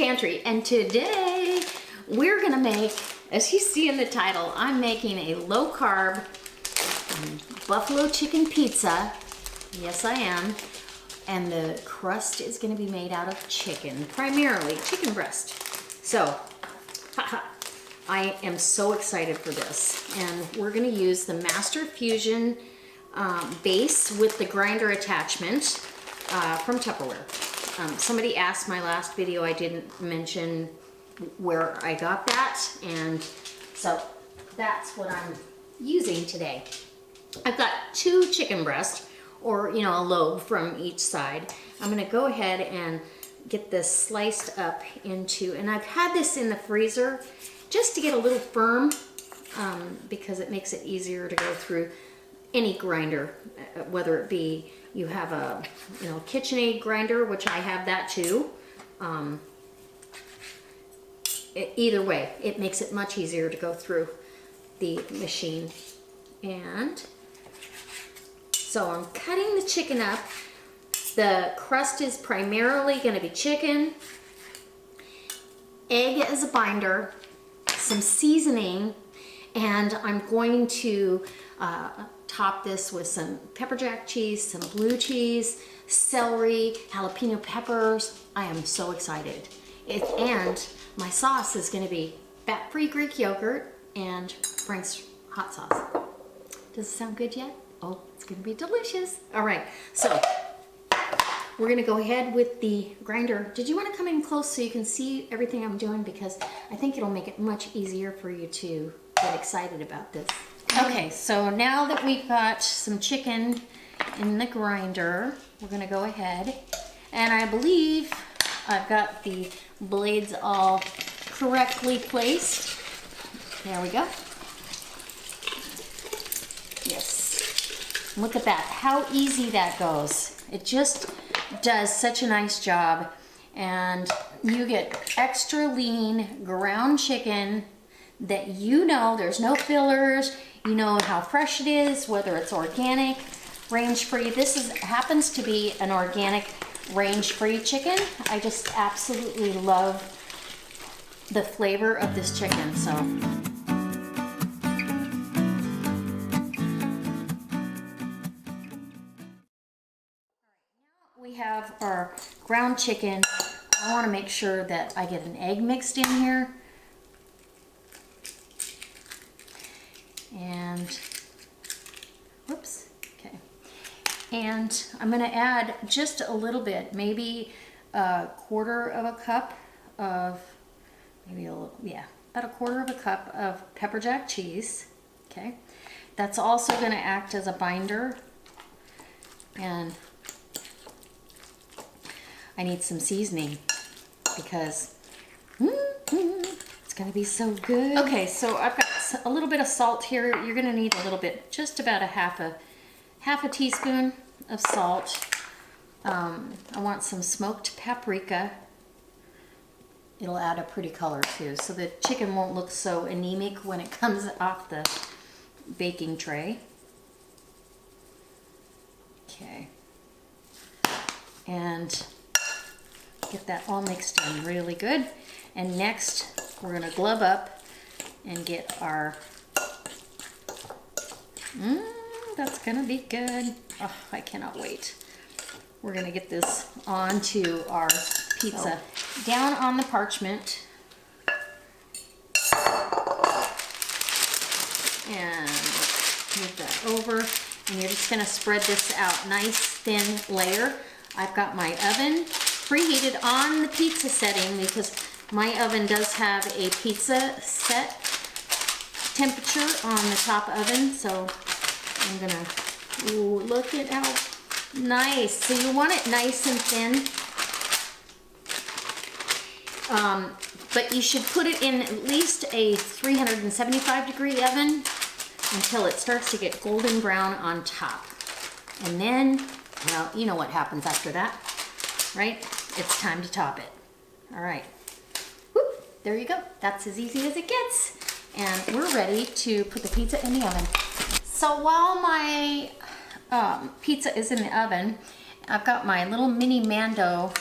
Pantry, and today we're gonna make, as you see in the title, I'm making a low-carb buffalo chicken pizza. Yes, I am. And the crust is gonna be made out of chicken, primarily chicken breast. So, I am so excited for this. And we're gonna use the Master Fusion base with the grinder attachment from Tupperware. Somebody asked my last video, I didn't mention where I got that, and so that's what I'm using today. I've got 2 chicken breasts, or a lobe from each side. I'm gonna go ahead and get this sliced up into, and I've had this in the freezer just to get a little firm because it makes it easier to go through any grinder, whether it be you have a KitchenAid grinder, which I have that too. Either way, it makes it much easier to go through the machine. And so I'm cutting the chicken up. The crust is primarily going to be chicken, egg as a binder, some seasoning, and I'm going to top this with some pepper jack cheese, some blue cheese, celery, jalapeno peppers. I am so excited. And my sauce is going to be fat-free Greek yogurt and Frank's hot sauce. Does it sound good yet? Oh, it's going to be delicious. All right, so we're going to go ahead with the grinder. Did you want to come in close so you can see everything I'm doing? Because I think it'll make it much easier for you to get excited about this. Okay, so now that we've got some chicken in the grinder, we're going to go ahead, and I believe I've got the blades all correctly placed. There we go. Yes. Look at that, how easy that goes. It just does such a nice job, and you get extra lean ground chicken that there's no fillers, you know how fresh it is, whether it's organic, range-free. This happens to be an organic range-free chicken. I just absolutely love the flavor of this chicken. So we have our ground chicken. I want to make sure that I get an egg mixed in here. And, whoops, okay. And I'm gonna add just a little bit, maybe a quarter of a cup of, about a quarter of a cup of pepper jack cheese, okay? That's also gonna act as a binder. And I need some seasoning because it's gonna be so good. Okay, so I've got a little bit of salt here. You're gonna need a little bit, just about a half a teaspoon of salt. I want some smoked paprika. It'll add a pretty color too, so the chicken won't look so anemic when it comes off the baking tray. Okay, and get that all mixed in really good. And next, we're gonna glove up and get our, that's gonna be good. Oh, I cannot wait. We're gonna get this onto our pizza. So, down on the parchment. And move that over. And you're just gonna spread this out, nice thin layer. I've got my oven preheated on the pizza setting because my oven does have a pizza set temperature on the top oven, so I'm gonna, ooh, look at how nice. So you want it nice and thin, but you should put it in at least a 375-degree oven until it starts to get golden brown on top. And then, well, you know what happens after that, right? It's time to top it. All right. Whoop, there you go. That's as easy as it gets. And we're ready to put the pizza in the oven. So while my pizza is in the oven, I've got my little mini Mando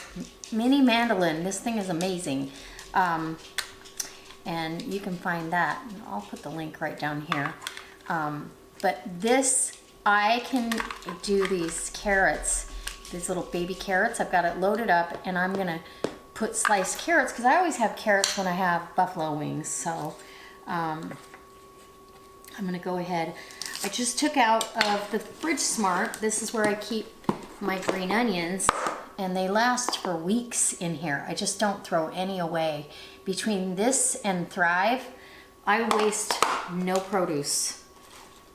mini mandolin. This thing is amazing. And you can find that. I'll put the link right down here. But this, I can do these carrots, these little baby carrots. I've got it loaded up, and I'm gonna put sliced carrots, because I always have carrots when I have buffalo wings. So I'm gonna go ahead. I just took out of the Fridge Smart. This is where I keep my green onions, and they last for weeks in here. I just don't throw any away. Between this and Thrive, I waste no produce,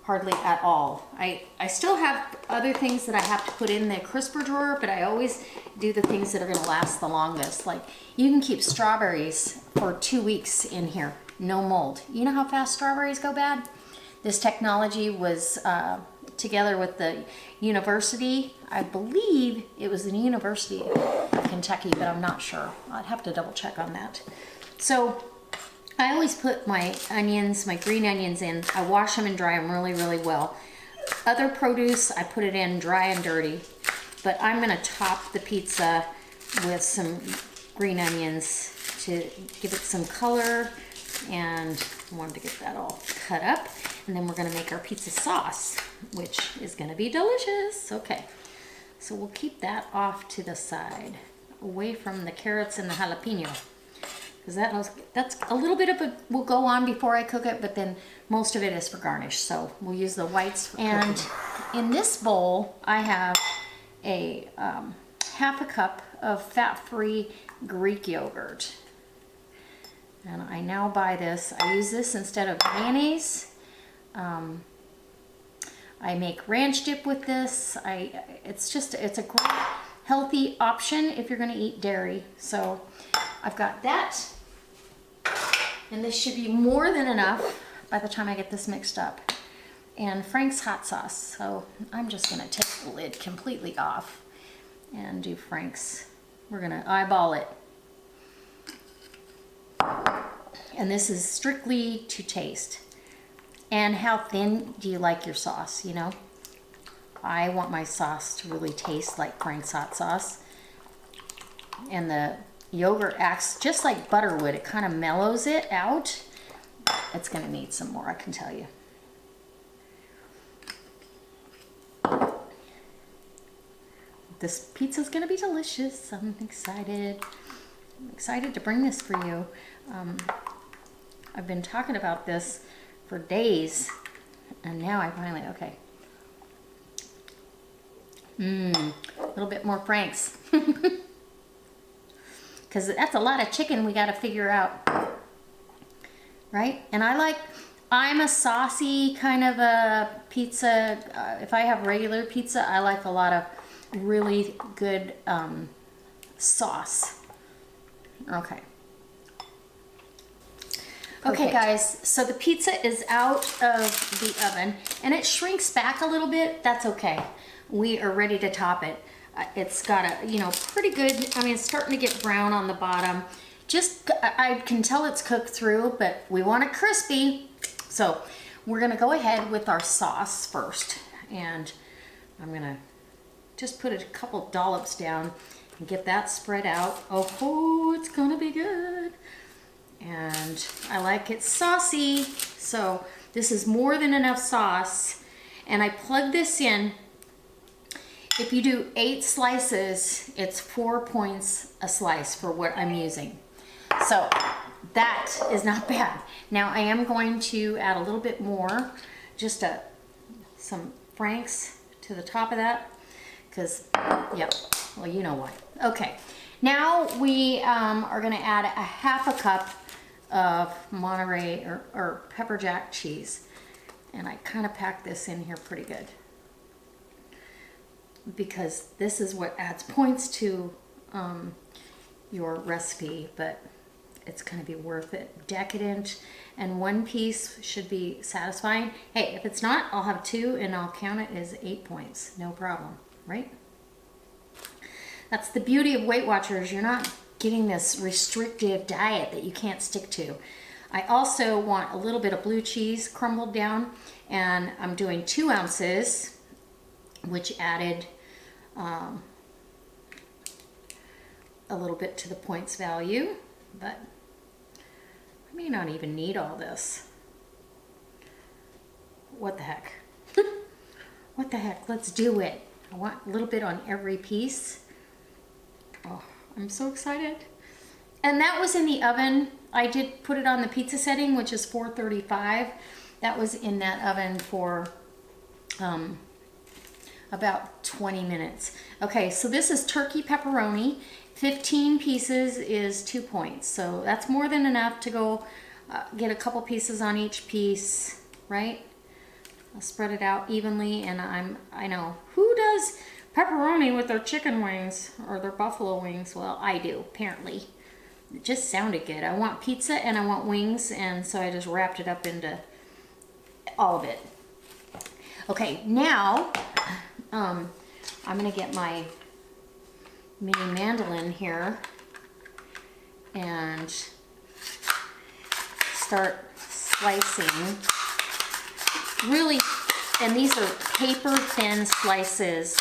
hardly at all. I still have other things that I have to put in the crisper drawer, but I always do the things that are gonna last the longest. Like, you can keep strawberries for 2 weeks in here, no mold. You know how fast strawberries go bad? This technology was together with the university. I believe it was the University of Kentucky, but I'm not sure. I'd have to double check on that. So I always put my onions, my green onions in. I wash them and dry them really, really well. Other produce, I put it in dry and dirty, but I'm gonna top the pizza with some green onions to give it some color, and I wanted to get that all cut up. And then we're gonna make our pizza sauce, which is gonna be delicious. Okay, so we'll keep that off to the side, away from the carrots and the jalapeno. Because that's a little bit of a, will go on before I cook it, but then most of it is for garnish. So we'll use the whites for cooking. And in this bowl, I have a half a cup of fat-free Greek yogurt. And I now buy this. I use this instead of mayonnaise. I make ranch dip with this. It's a great healthy option if you're gonna eat dairy. So I've got that, and this should be more than enough by the time I get this mixed up. And Frank's hot sauce. So I'm just gonna take the lid completely off and do Frank's. We're gonna eyeball it. And this is strictly to taste. And how thin do you like your sauce, you know? I want my sauce to really taste like Frank's hot sauce. And the yogurt acts just like butter would. It kind of mellows it out. It's gonna need some more, I can tell you. This pizza's gonna be delicious. I'm excited. I'm excited to bring this for you. I've been talking about this for days, and now I finally, okay. A little bit more Frank's. Because that's a lot of chicken we got to figure out, right? And I'm a saucy kind of a pizza. If I have regular pizza, I like a lot of really good sauce. Okay. Okay guys, so the pizza is out of the oven, and it shrinks back a little bit. That's okay. We are ready to top it. It's got a, pretty good, I mean, it's starting to get brown on the bottom. Just, I can tell it's cooked through, but we want it crispy. So we're gonna go ahead with our sauce first. And I'm gonna just put a couple dollops down and get that spread out. Oh, it's gonna be good. And I like it saucy, so this is more than enough sauce. And I plug this in. If you do 8 slices, it's 4 points a slice for what I'm using. So that is not bad. Now I am going to add a little bit more, just some Frank's to the top of that, because, yep, well, you know why. Okay, now we are gonna add a half a cup of Monterey or pepper jack cheese. And I kind of pack this in here pretty good, because this is what adds points to your recipe, but it's gonna be worth it. Decadent, and 1 piece should be satisfying. Hey, if it's not, I'll have 2 and I'll count it as 8 points, no problem, right? That's the beauty of Weight Watchers. You're not getting this restrictive diet that you can't stick to. I also want a little bit of blue cheese crumbled down, and I'm doing 2 ounces, which added a little bit to the points value, but I may not even need all this. What the heck? What the heck? Let's do it. I want a little bit on every piece. Oh, I'm so excited. And that was in the oven. I did put it on the pizza setting, which is 435. That was in that oven for about 20 minutes. Okay, so this is turkey pepperoni. 15 pieces is 2 points. So that's more than enough to go get a couple pieces on each piece, right? I'll spread it out evenly, and I know, who does pepperoni with their chicken wings or their buffalo wings? Well, I do, apparently. It just sounded good. I want pizza and I want wings, and so I just wrapped it up into all of it. Okay, now I'm gonna get my mini mandolin here and start slicing. Really, and these are paper thin slices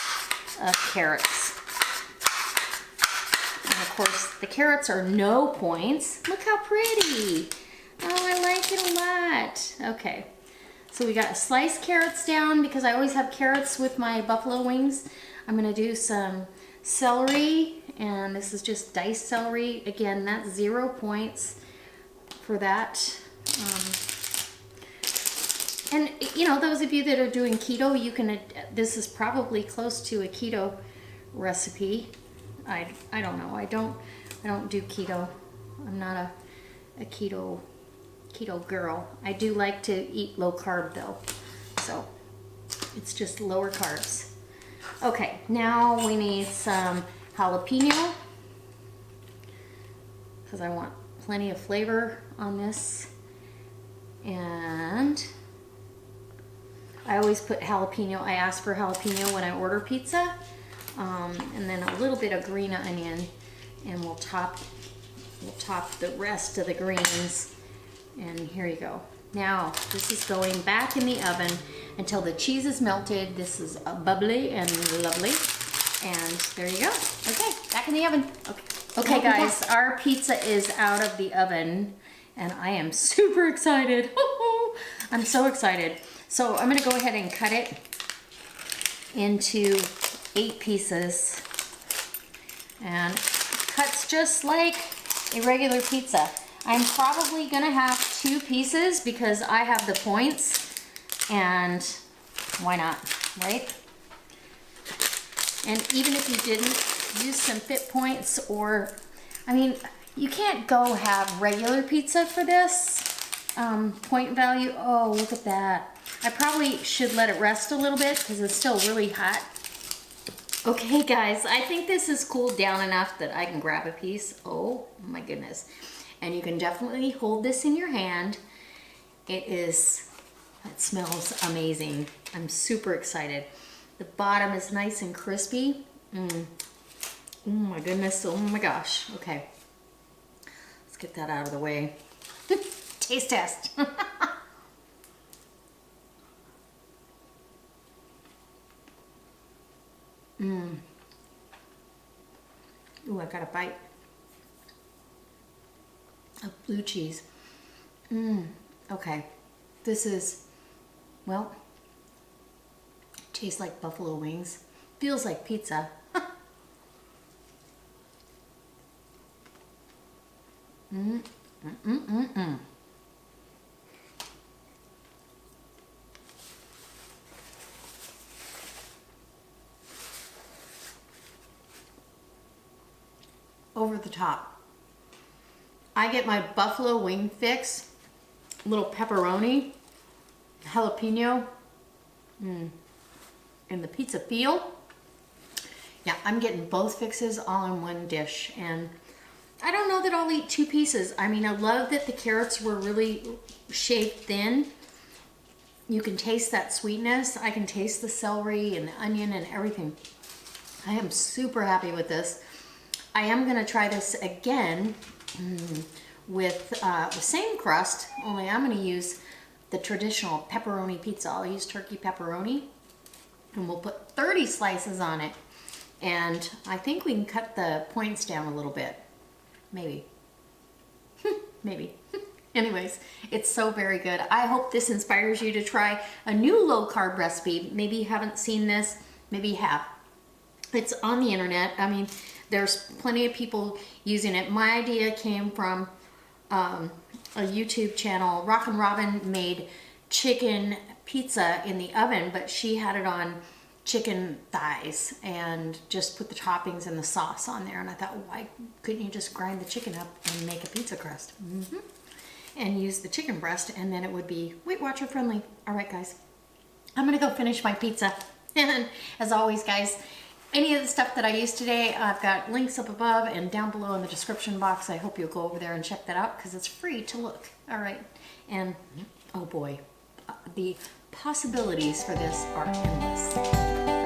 of carrots. And of course, the carrots are no points. Look how pretty. Oh, I like it a lot. Okay, so we got sliced carrots down because I always have carrots with my buffalo wings. I'm gonna do some celery, and this is just diced celery. Again, that's 0 points for that. And you know, those of you that are doing keto, you can, this is probably close to a keto recipe. I don't know. I don't do keto. I'm not a keto girl. I do like to eat low carb though. So it's just lower carbs. Okay, now we need some jalapeno because I want plenty of flavor on this. And I always put jalapeno. I ask for jalapeno when I order pizza. And then a little bit of green onion, and we'll top the rest of the greens. And here you go. Now this is going back in the oven until the cheese is melted. This is bubbly and lovely. And there you go. Okay, back in the oven. Okay guys, our pizza is out of the oven, and I am super excited. I'm so excited. So I'm gonna go ahead and cut it into 8 pieces, and cuts just like a regular pizza. I'm probably gonna have 2 pieces because I have the points, and why not, right? And even if you didn't, use some fit points, or, I mean, you can't go have regular pizza for this point value. Oh, look at that. I probably should let it rest a little bit because it's still really hot. Okay guys, I think this is cooled down enough that I can grab a piece. Oh my goodness. And you can definitely hold this in your hand. It smells amazing. I'm super excited. The bottom is nice and crispy. Oh my goodness, oh my gosh. Okay, let's get that out of the way. Taste test. Ooh, I got a bite of blue cheese. Okay, this is, well, tastes like buffalo wings. Feels like pizza. Over the top. I get my buffalo wing fix, little pepperoni, jalapeno, and the pizza feel. Yeah, I'm getting both fixes all in one dish, and I don't know that I'll eat 2 pieces. I mean, I love that the carrots were really shaved thin. You can taste that sweetness. I can taste the celery and the onion and everything. I am super happy with this. I am gonna try this again with the same crust, only I'm gonna use the traditional pepperoni pizza. I'll use turkey pepperoni, and we'll put 30 slices on it. And I think we can cut the points down a little bit. Maybe. Maybe. Anyways, it's so very good. I hope this inspires you to try a new low carb recipe. Maybe you haven't seen this, maybe you have. It's on the internet. I mean, there's plenty of people using it. My idea came from a YouTube channel. Rockin' Robin made chicken pizza in the oven, but she had it on chicken thighs and just put the toppings and the sauce on there. And I thought, why couldn't you just grind the chicken up and make a pizza crust? And use the chicken breast, and then it would be Weight Watcher friendly. All right, guys, I'm gonna go finish my pizza. And as always, guys, any of the stuff that I used today, I've got links up above and down below in the description box. I hope you'll go over there and check that out because it's free to look. All right, and oh boy, the possibilities for this are endless.